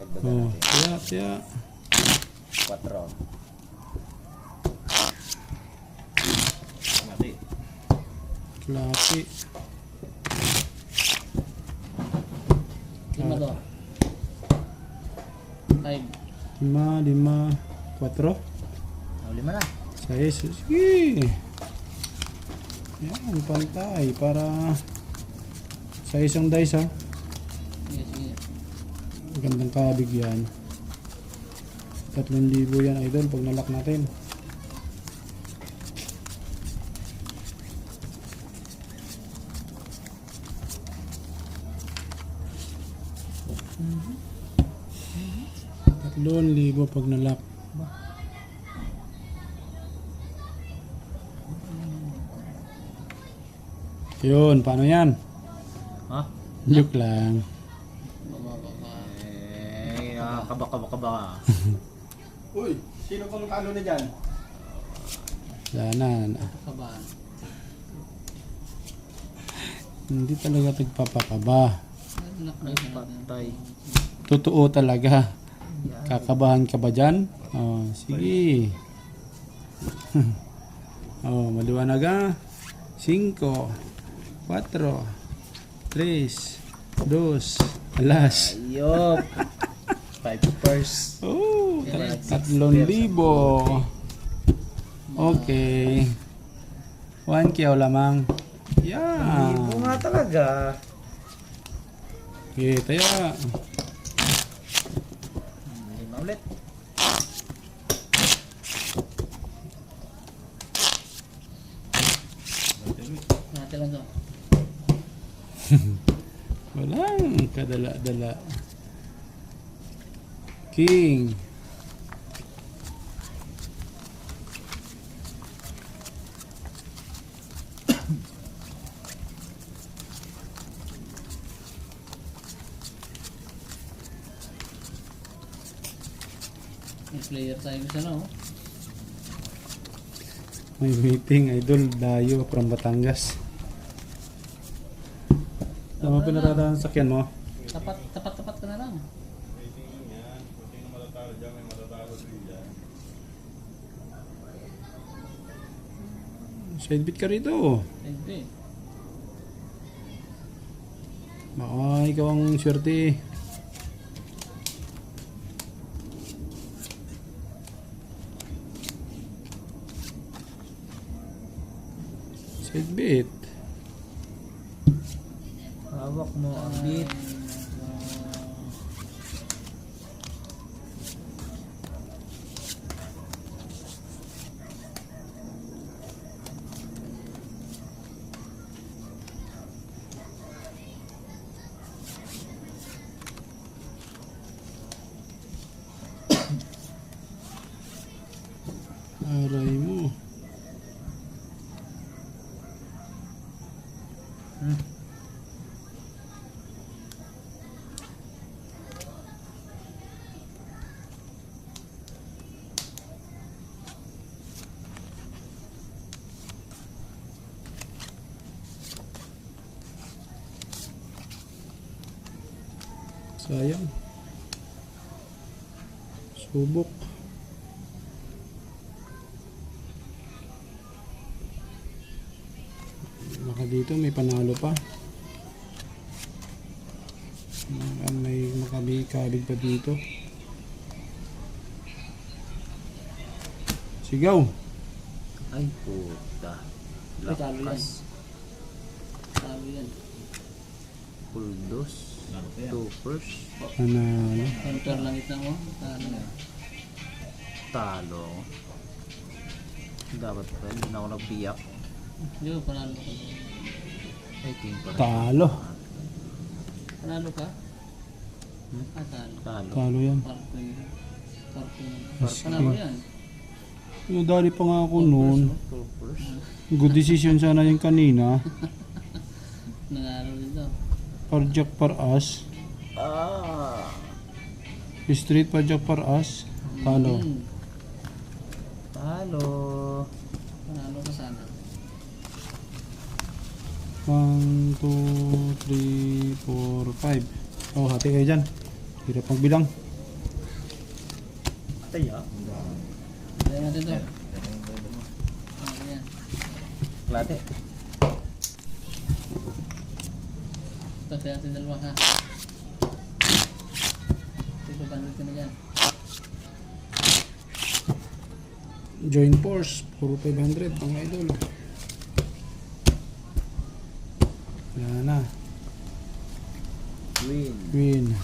Oh, tiya. 4. Mati. Klase. 5 to. 5. 5, 4. 5 na. 6. Sige. Yan, pantay. Para sa isang dice ha. Sige, sige. Gandang kabig yan. 3,000 yan idol pag nalock natin. $3,000 pag nalock. Yun, paano yan? Ha? Joke lang. Kaba. Uy, sino pang talo na dyan? Sana. Kabahan. Hindi talaga nagpapakaba. Ay, patay. Totoo talaga. Kakabahan ka ba dyan? Oh, sige. Oh, maliwanag ha. 5, 4, 3, 2, alas. Ayop. 5 first. Oh, Yan, 3,000. Okay. 1K lamang. Yeah. Ibo nga talaga. Okay, taya. 5 ulit. Natin lang to. Walang kadala-dala. King. May player tayo sa no. May meeting, idol. Dayo from Batangas. Ano mo pinatadaan sa sakyan mo? Tapat ka na lang. Side beat ka rito. Hindi. Baka ikaw ang swerte. Side beat. Hawak mo ang beat. Aray mo. Sayang. Subok. Baka dito may panalo pa. May makabig pa dito. Sigaw. Ay, puta. Ay, talo yan. Lakas. Talo yan. Puldos. 2 first. Panalo. Counter langit na mo. Talo yan. Talo. Dapat pa. Hindi na ako nagbiyak. Hindi ko panalo ka. Ay, king pa rin. Talo. Panalo ka? Talo. Talo. Talo yan. Panalo yan. Nadali pa nga ako noon. 2 first. Good decision sana yung kanina. Nanalo dito. Parjak par as. Ah. Street parjak par as. Talo. Talo. Panalo ka sana. 1, 2, 3, 4, 5. Oh, hati kayo dyan. Hirap magbilang. Tayo. Kaya natin to. Ayan. Klate. Ito, kaya natin dalawa ha. Ito, bandit ka na dyan. Join force, puro 500 mga idol. Wala na. Win. Win.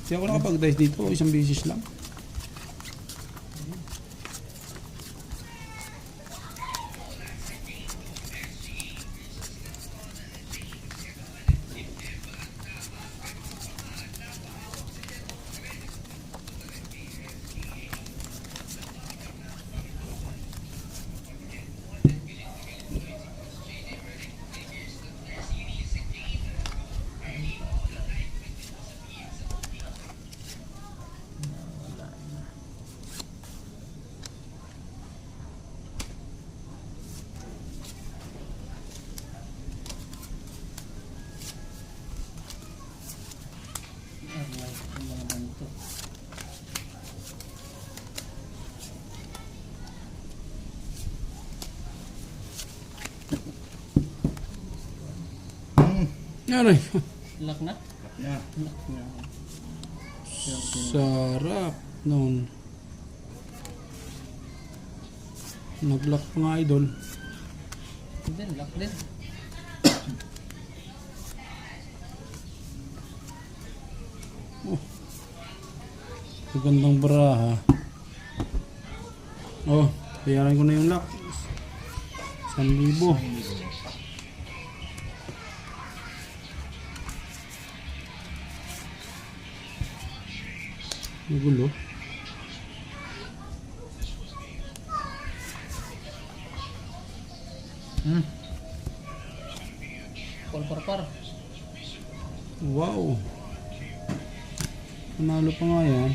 Hindi ako nakapag-dice dito, isang beses lang. Ang mga ganito. Aray, Lock na? Yeah. Lock na. sarap noon. Nag-lock pa nga idol. Hindi, lock din. Magandang baraha. Oh, bayaran ko na yung lock. 1,000. Magulo. Par. Wow. Panalo pa nga yan.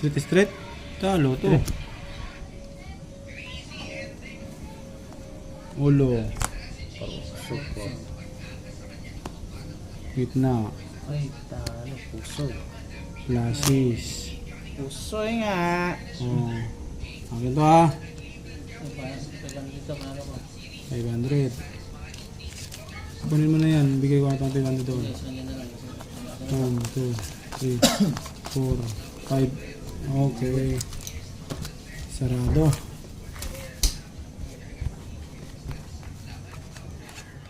Straight. Talo to. Ulo. Super. Gitna. Ay, talo. Puso. Flashes. Puso nga. Oh. Akin to ha. Ito, bandito, panalo ko. 500. Kunin mo na yan. Bigay ko ang 500 doon. Yes, ganyan na lang. Kasi 1, 2, 3, 4, 5. Okay. Sarado.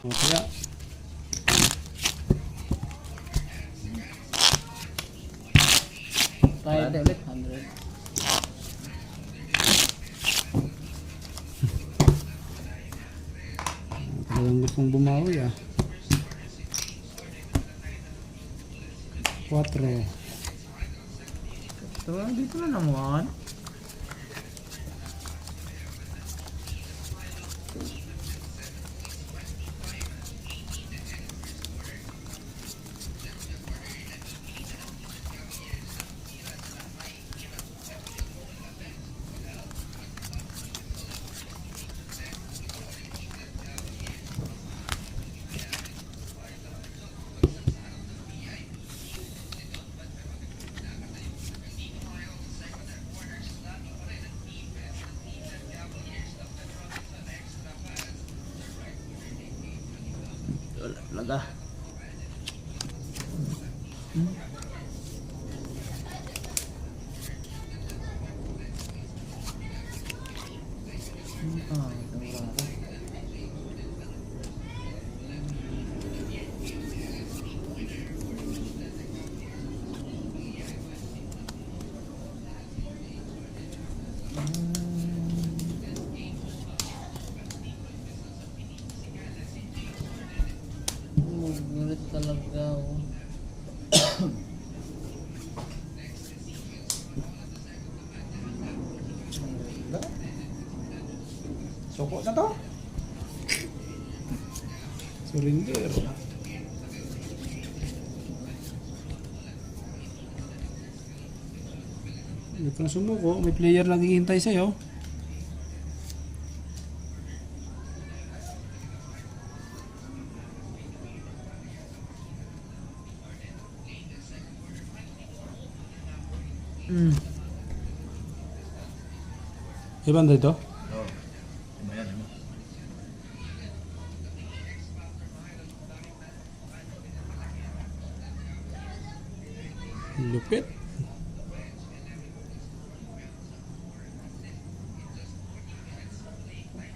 O kaya. Wala ulit. 500. Talagang gustong bumawi ah. 4. Ito, dito na naman. Wala talaga. Tumura ako. Ngulit talaga oh. Suko na to. Surrender. Hindi pa na sumuko. May player naghihintay sa'yo. Mm. 800 to? Oo. Ano yan, ano? Lupit.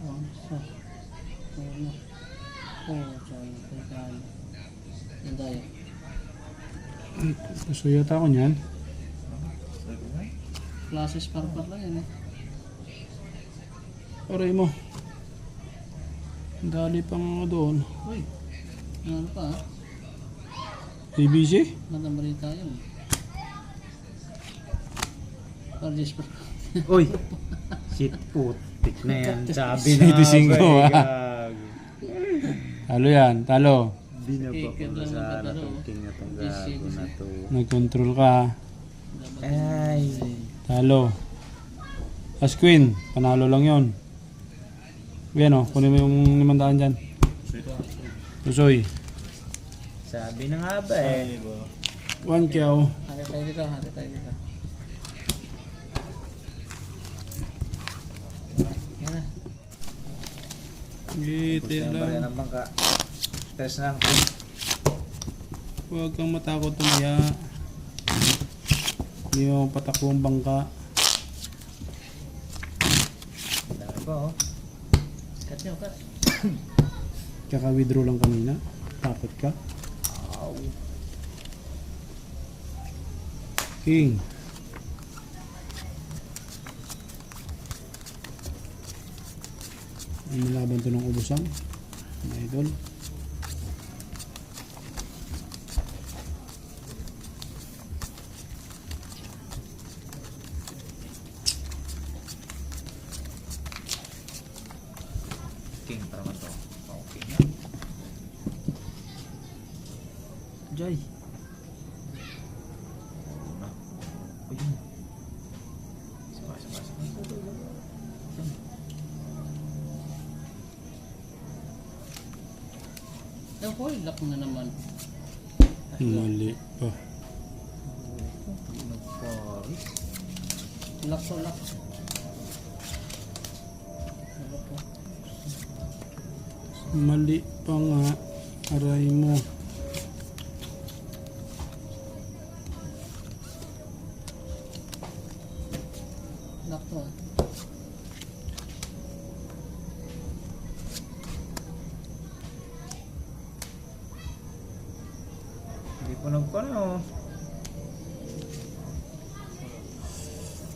Oh, so. Ano? Oh, sorry. Teka. Hindi. Gusto yata ako niyan. Classes parpar lang yan eh. Aray mo. Dali pang ako doon. Uy. Ano pa ha? ABC? Magandang balita yun. Classes parpar. Uy! Shit, putik na yan. Sabi na City Cinco, ba, ah. gago. Talo yan, talo. Binaba ko Ikan na lang sana magkatalo. tong king na tong gago na to. Nag-control ka. Ay! Talo. As queen, panalo lang yon. Yan o, kunin mo yung 500 dyan. Tusoy. Sabi na nga ba eh. 1 kyaw. Hati tayo dito, hati tayo dito. Yan na. Giti Gusto ba yan lang. ang bangka? Test lang. Huwag kang matakot tumaya. Hindi mo patakbo ang bangka. Dami pa oh. Cut nyo, cut. Kaka-withdraw lang kanina. Takot ka. Ow. King. Ang laban to ng ubusan. Mga idol. King para man to. Okay na. Joy. Na. Uy. Sama. Yung foil lock na naman. Mali pa. Nagpari. Lock to lock. Ano po? Mali pa nga. Aray mo. Lock to ah. Hindi po nagpano.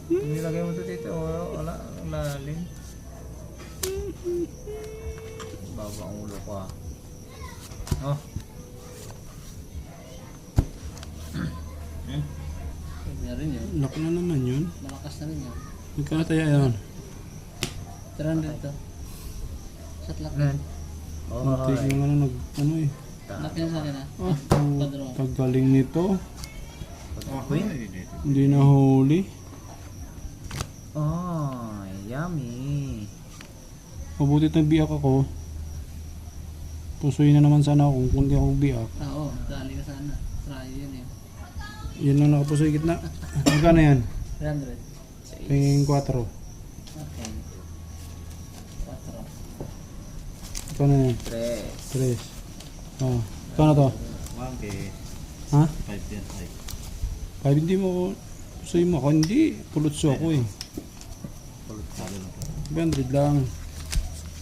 Nilagay mo to dito. Wala. Lalim. Baba ang ulo ko ah. Oh. Pwede na rin yun. Lock na naman yun. Malakas na rin yun. Nagkataya yun. 300 to. Shot lock. Nan. Muntik Oh. yung ano eh. Lock yan sa akin ah. Oh, Padro. tagaling nito. Queen. Hindi na huli. Oh, yummy. Mabuti na biyak ako. Pusoy na naman sana ako kung hindi ako biyak. Ah, oo. Dali ka sana. Try yun eh. Yan lang nakapusoy gitna. Magkano yan? 300. Pingin 4. Okay. 4. Magkano yan? 3. 3. Oh. Magkano to? 1K. Ha? 5 yan. 5 hindi mo ako. Pusoy mo ako. Hindi. Pulutso ako eh. Talo lang. 500 lang.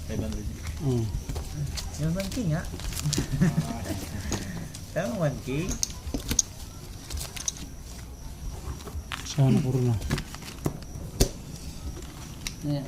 500. Oh. Yung 1K nga. Tama 1K. Sana ko rin ah. Ayan.